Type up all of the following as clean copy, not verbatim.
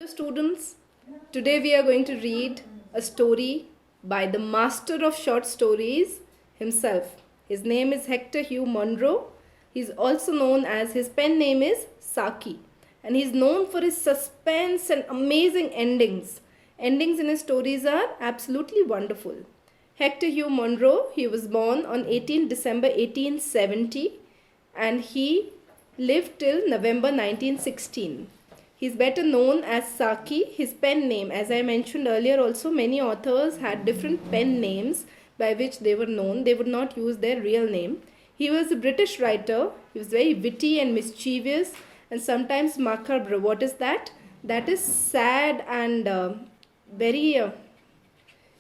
Students, today we are going to read a story by the master of short stories himself. His name is Hector Hugh Munro. He's also known as his pen name is Saki, and he's known for his suspense and amazing endings. Endings in his stories are absolutely wonderful. Hector Hugh Munro, he was born on 18 December 1870 and he lived till November 1916. He is better known as Saki, his pen name. As I mentioned earlier, also many authors had different pen names by which they were known. They would not use their real name. He was a British writer. He was very witty and mischievous and sometimes macabre. What is that? That is sad and very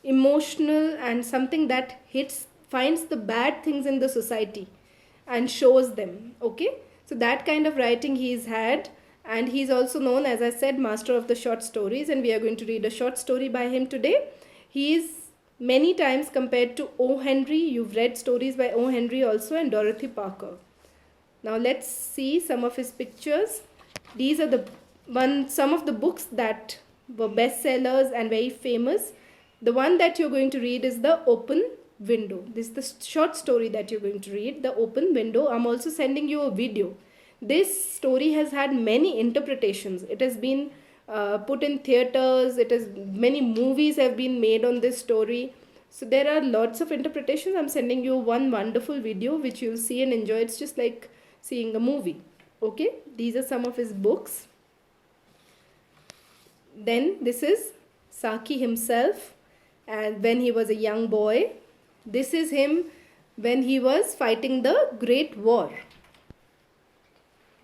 emotional and something that finds the bad things in the society and shows them. Okay, so that kind of writing he's had, and he's also known, as I said, master of the short stories, and we are going to read a short story by him today. He is many times compared to O. Henry. You've read stories by O. Henry also, and Dorothy Parker. Now let's see some of his pictures. These are some of the books that were bestsellers and very famous. The one that you're going to read is The Open Window. This is the short story that you're going to read, The Open Window. I'm also sending you a video. This story has had many interpretations. It has been put in theaters. Many movies have been made on this story. So there are lots of interpretations. I'm sending you one wonderful video which you'll see and enjoy. It's just like seeing a movie. Okay, these are some of his books. Then this is Saki himself, and when he was a young boy. This is him when he was fighting the Great War.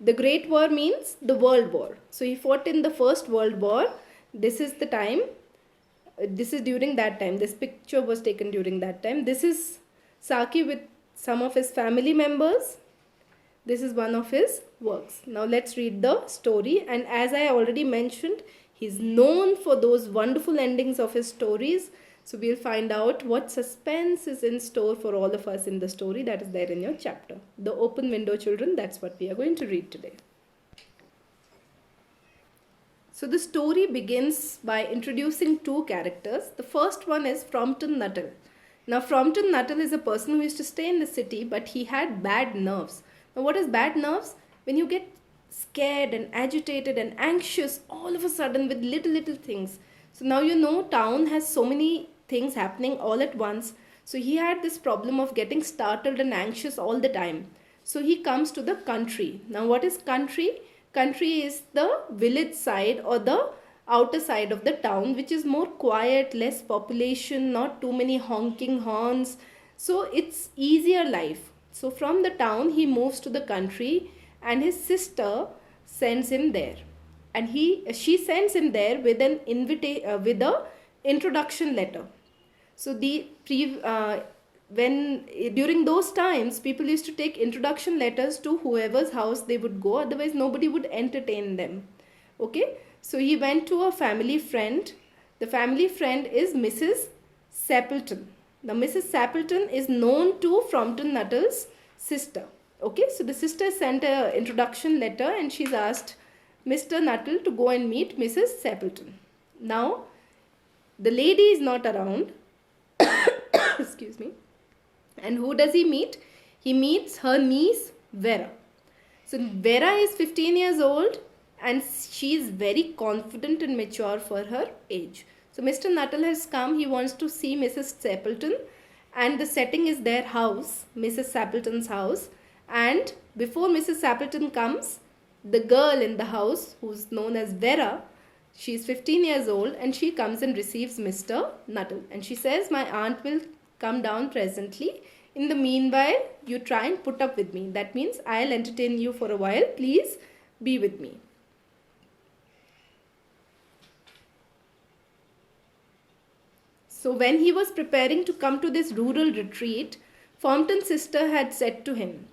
The Great War means the World War. So he fought in the First World War. This is the time. This is during that time. This picture was taken during that time. This is Saki with some of his family members. This is one of his works. Now let's read the story. And as I already mentioned, he's known for those wonderful endings of his stories. So we'll find out what suspense is in store for all of us in the story that is there in your chapter. The Open Window, children, that's what we are going to read today. So the story begins by introducing two characters. The first one is Frompton Nuttall. Now Frompton Nuttall is a person who used to stay in the city, but he had bad nerves. Now what is bad nerves? When you get scared and agitated and anxious all of a sudden with little things. So now you know town has so many things happening all at once. So he had this problem of getting startled and anxious all the time. So he comes to the country. Now what is country? Country is the village side or the outer side of the town, which is more quiet, less population, not too many honking horns. So it's easier life. So from the town he moves to the country, and his sister sends him there. And she sends him there with an introduction letter. So during those times, people used to take introduction letters to whoever's house they would go. Otherwise, nobody would entertain them. Okay. So he went to a family friend. The family friend is Mrs. Sappleton. Now, Mrs. Sappleton is known to Frompton Nuttall's sister. Okay. So the sister sent an introduction letter, and she's asked Mr. Nuttall to go and meet Mrs. Sappleton. Now, the lady is not around. Excuse me. And who does he meet? He meets her niece, Vera. So, Vera is 15 years old and she is very confident and mature for her age. So, Mr. Nuttall has come. He wants to see Mrs. Sappleton, and the setting is their house, Mrs. Sappleton's house. And before Mrs. Sappleton comes, the girl in the house, who's known as Vera, she's 15 years old, and she comes and receives Mr. Nuttall. And she says, my aunt will come down presently. In the meanwhile, you try and put up with me. That means I'll entertain you for a while. Please be with me. So when he was preparing to come to this rural retreat, Frompton's sister had said to him,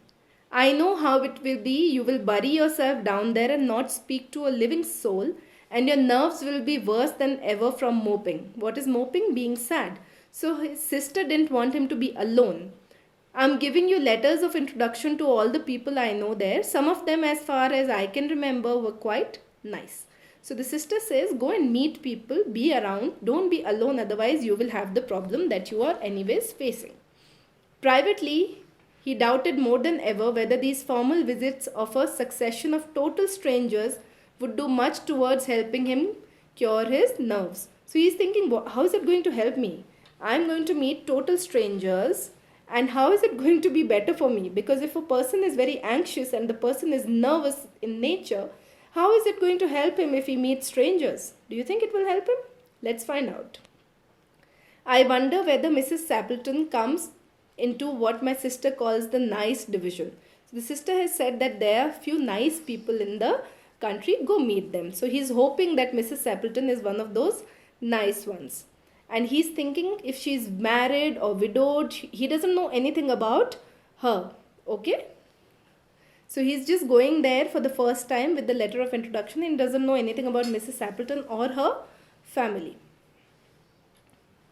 I know how it will be. You will bury yourself down there and not speak to a living soul, and your nerves will be worse than ever from moping. What is moping? Being sad. So his sister didn't want him to be alone. I'm giving you letters of introduction to all the people I know there. Some of them, as far as I can remember, were quite nice. So the sister says, go and meet people, be around, don't be alone, otherwise you will have the problem that you are anyways facing. Privately, he doubted more than ever whether these formal visits of a succession of total strangers would do much towards helping him cure his nerves. So he's thinking, how is it going to help me? I'm going to meet total strangers, and how is it going to be better for me? Because if a person is very anxious and the person is nervous in nature, how is it going to help him if he meets strangers? Do you think it will help him? Let's find out. I wonder whether Mrs. Sappleton comes into what my sister calls the nice division. So the sister has said that there are few nice people in the country, go meet them. So he's hoping that Mrs. Sappleton is one of those nice ones. And he's thinking if she's married or widowed, he doesn't know anything about her. Okay? So he's just going there for the first time with the letter of introduction and doesn't know anything about Mrs. Sappleton or her family.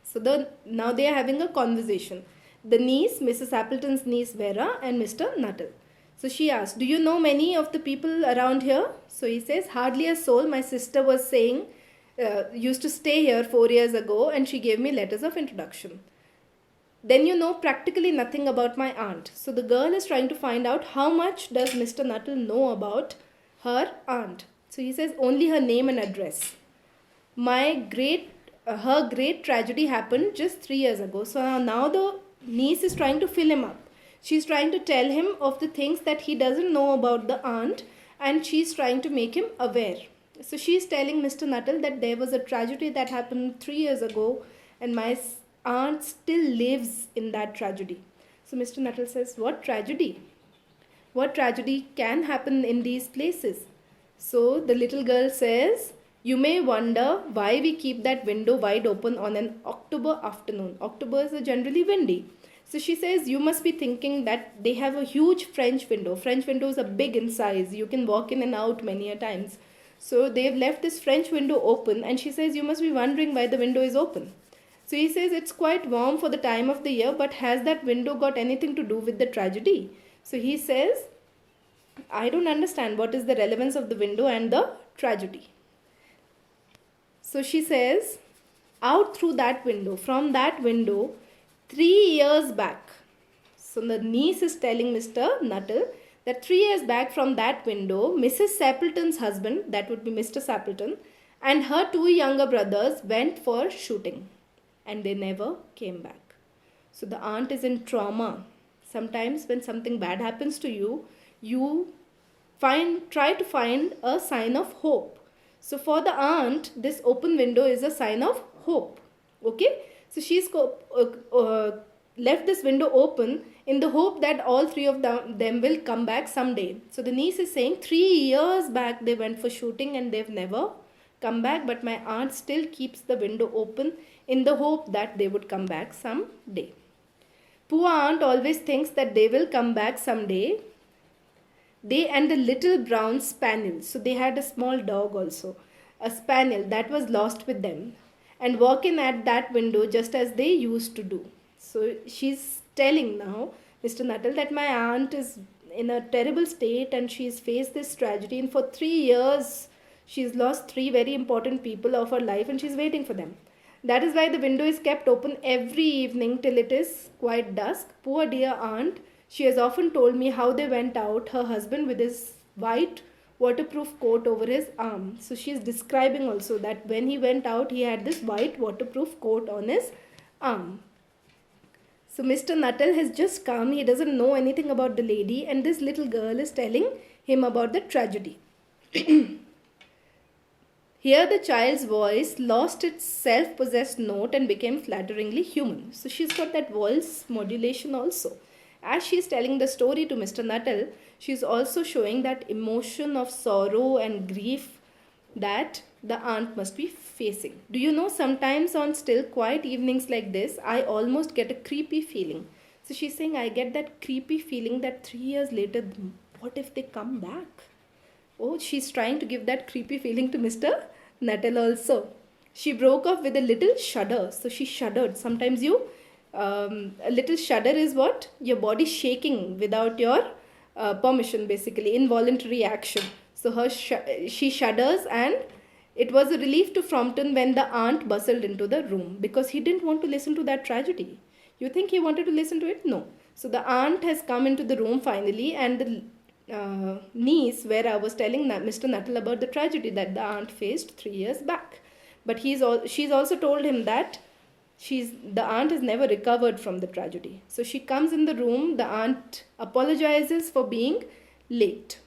So now they are having a conversation. The niece, Mrs. Appleton's niece Vera, and Mr. Nuttall. So she asked, do you know many of the people around here? So he says, hardly a soul. My sister was saying, used to stay here 4 years ago, and she gave me letters of introduction. Then you know practically nothing about my aunt. So the girl is trying to find out how much does Mr. Nuttall know about her aunt. So he says, only her name and address. Her great tragedy happened just 3 years ago. So now the niece is trying to fill him up. She's trying to tell him of the things that he doesn't know about the aunt, and she's trying to make him aware. So she's telling Mr. Nuttall that there was a tragedy that happened 3 years ago, and my aunt still lives in that tragedy. So Mr. Nuttall says, what tragedy? What tragedy can happen in these places? So the little girl says, you may wonder why we keep that window wide open on an October afternoon. Octobers are generally windy. So she says, you must be thinking that they have a huge French window. French windows are big in size. You can walk in and out many a times. So they've left this French window open, and she says, you must be wondering why the window is open. So he says, it's quite warm for the time of the year, but has that window got anything to do with the tragedy? So he says, I don't understand what is the relevance of the window and the tragedy. So she says, out through that window, from that window, 3 years back. So the niece is telling Mr. Nuttall that 3 years back from that window, Mrs. Sappleton's husband, that would be Mr. Sappleton, and her 2 younger brothers went for shooting, and they never came back. So the aunt is in trauma. Sometimes when something bad happens to you, you try to find a sign of hope. So for the aunt, this open window is a sign of hope. Okay? So she's left this window open in the hope that all 3 of them will come back someday. So the niece is saying 3 years back they went for shooting and they've never come back, but my aunt still keeps the window open in the hope that they would come back someday. Poor aunt always thinks that they will come back someday. They and the little brown spaniel. So they had a small dog also, a spaniel that was lost with them, and walking at that window just as they used to do. So she's telling now, Mr. Nuttall, that my aunt is in a terrible state and she's faced this tragedy, and for 3 years she's lost 3 very important people of her life and she's waiting for them. That is why the window is kept open every evening till it is quite dusk. Poor dear aunt, she has often told me how they went out, her husband with his white waterproof coat over his arm. So she is describing also that when he went out, he had this white waterproof coat on his arm. So Mr. Nuttall has just come. He doesn't know anything about the lady, and this little girl is telling him about the tragedy. Here the child's voice lost its self-possessed note and became flatteringly human. So she's got that voice modulation also. As she's telling the story to Mr. Nuttall, she's also showing that emotion of sorrow and grief that the aunt must be facing. Do you know, sometimes on still quiet evenings like this, I almost get a creepy feeling. So she's saying, I get that creepy feeling that 3 years later, what if they come back? Oh, she's trying to give that creepy feeling to Mr. Nuttall also. She broke off with a little shudder. So she shuddered. Sometimes a little shudder is what? Your body shaking without your permission, basically, involuntary action. So she shudders and It was a relief to Frompton when the aunt bustled into the room because he didn't want to listen to that tragedy. You think he wanted to listen to it? No. So the aunt has come into the room finally, and the niece, where I was telling Mr. Nuttall about the tragedy that the aunt faced 3 years back. But she's also told him that the aunt has never recovered from the tragedy. So she comes in the room, the aunt apologizes for being late.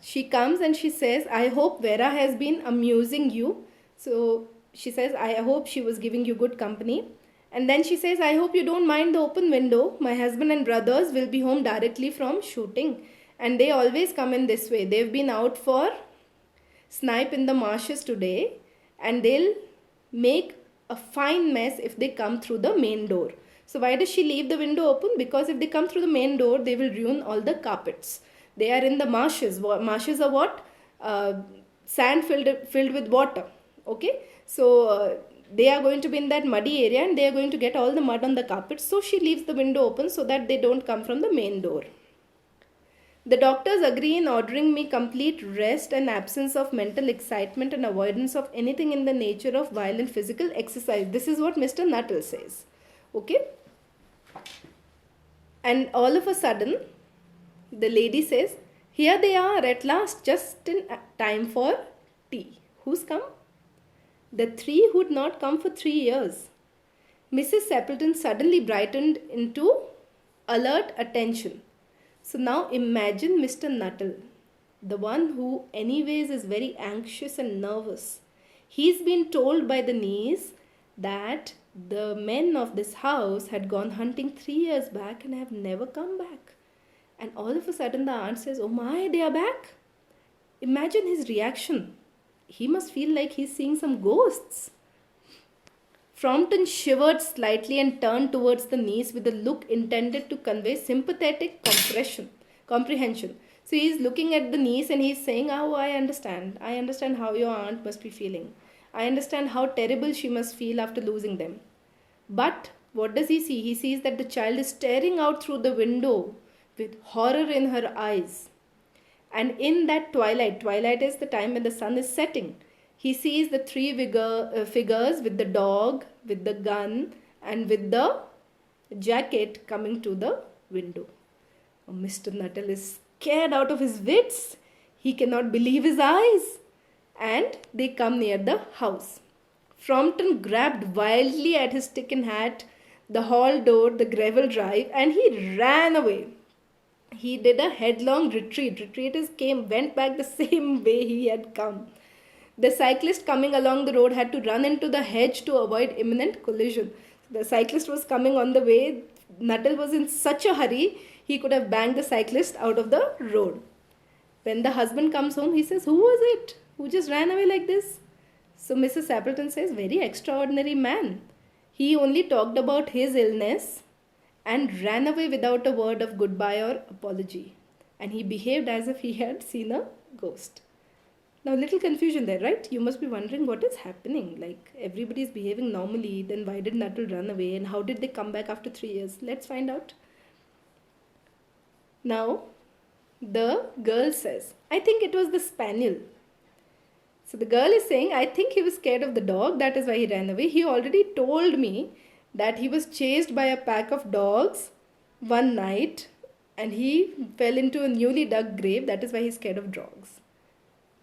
She comes and she says, I hope Vera has been amusing you. So she says, I hope she was giving you good company. And then she says, I hope you don't mind the open window. My husband and brothers will be home directly from shooting. And they always come in this way. They've been out for snipe in the marshes today. And they'll make a fine mess if they come through the main door. So why does she leave the window open? Because if they come through the main door, they will ruin all the carpets. They are in the marshes. Marshes are what? Sand filled with water. Okay. So they are going to be in that muddy area and they are going to get all the mud on the carpet. So she leaves the window open so that they don't come from the main door. The doctors agree in ordering me complete rest and absence of mental excitement and avoidance of anything in the nature of violent physical exercise. This is what Mr. Nuttall says. Okay. And all of a sudden, the lady says, here they are at last, just in time for tea. Who's come? The three who'd not come for 3 years. Mrs. Sappleton suddenly brightened into alert attention. So now imagine Mr. Nuttall, the one who anyways is very anxious and nervous. He's been told by the niece that the men of this house had gone hunting 3 years back and have never come back. And all of a sudden the aunt says, oh my, they are back. Imagine his reaction. He must feel like he's seeing some ghosts. Frompton shivered slightly and turned towards the niece with a look intended to convey sympathetic comprehension. So he's looking at the niece and he's saying, oh, I understand. I understand how your aunt must be feeling. I understand how terrible she must feel after losing them. But what does he see? He sees that the child is staring out through the window with horror in her eyes. And in that twilight is the time when the sun is setting. He sees the three figures with the dog, with the gun, and with the jacket coming to the window. Oh, Mr. Nuttall is scared out of his wits. He cannot believe his eyes. And they come near the house. Frompton grabbed wildly at his stick and hat, the hall door, the gravel drive, and he ran away. He did a headlong retreat. Retreaters went back the same way he had come. The cyclist coming along the road had to run into the hedge to avoid imminent collision. The cyclist was coming on the way. Nuttall was in such a hurry, he could have banged the cyclist out of the road. When the husband comes home, he says, who was it? Who just ran away like this? So Mrs. Sappleton says, very extraordinary man. He only talked about his illness and ran away without a word of goodbye or apology. And he behaved as if he had seen a ghost. Now, little confusion there, right? You must be wondering what is happening. Like, everybody is behaving normally. Then why did Nuttall run away? And how did they come back after 3 years? Let's find out. Now, the girl says, I think it was the spaniel. So the girl is saying, I think he was scared of the dog. That is why he ran away. He already told me that he was chased by a pack of dogs one night and he fell into a newly dug grave. That is why he's scared of dogs.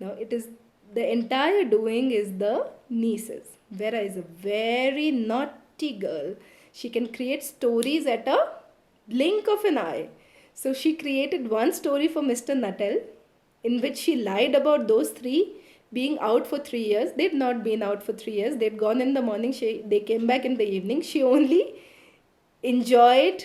Now it is the entire doing is the niece's. Vera is a very naughty girl. She can create stories at a blink of an eye. So she created one story for Mr. Nuttall in which she lied about those three being out for 3 years. They'd not been out for 3 years. They'd gone in the morning. They came back in the evening. She only enjoyed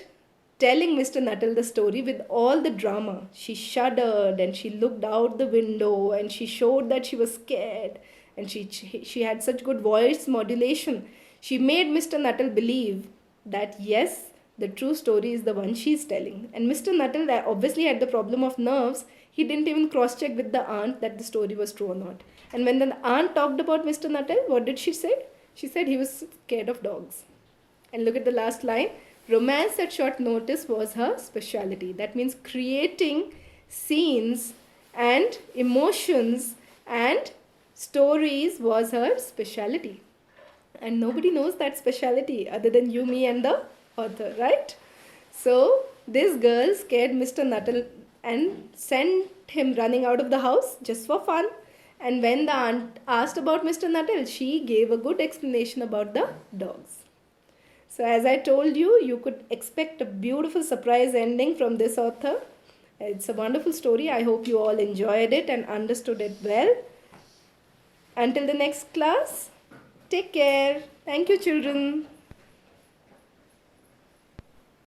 telling Mr. Nuttall the story with all the drama. She shuddered and she looked out the window and she showed that she was scared. And she had such good voice modulation. She made Mr. Nuttall believe that yes, the true story is the one she's telling. And Mr. Nuttall obviously had the problem of nerves. He didn't even cross-check with the aunt that the story was true or not. And when the aunt talked about Mr. Nuttall, what did she say? She said he was scared of dogs. And look at the last line. Romance at short notice was her specialty. That means creating scenes and emotions and Stories was her specialty. And nobody knows that specialty other than you, me, and the author, right? So this girl scared Mr. Nuttall and sent him running out of the house just for fun. And when the aunt asked about Mr. Nuttall, she gave a good explanation about the dogs. So, as I told you, you could expect a beautiful surprise ending from this author. It's a wonderful story. I hope you all enjoyed it and understood it well. Until the next class, take care. Thank you, children.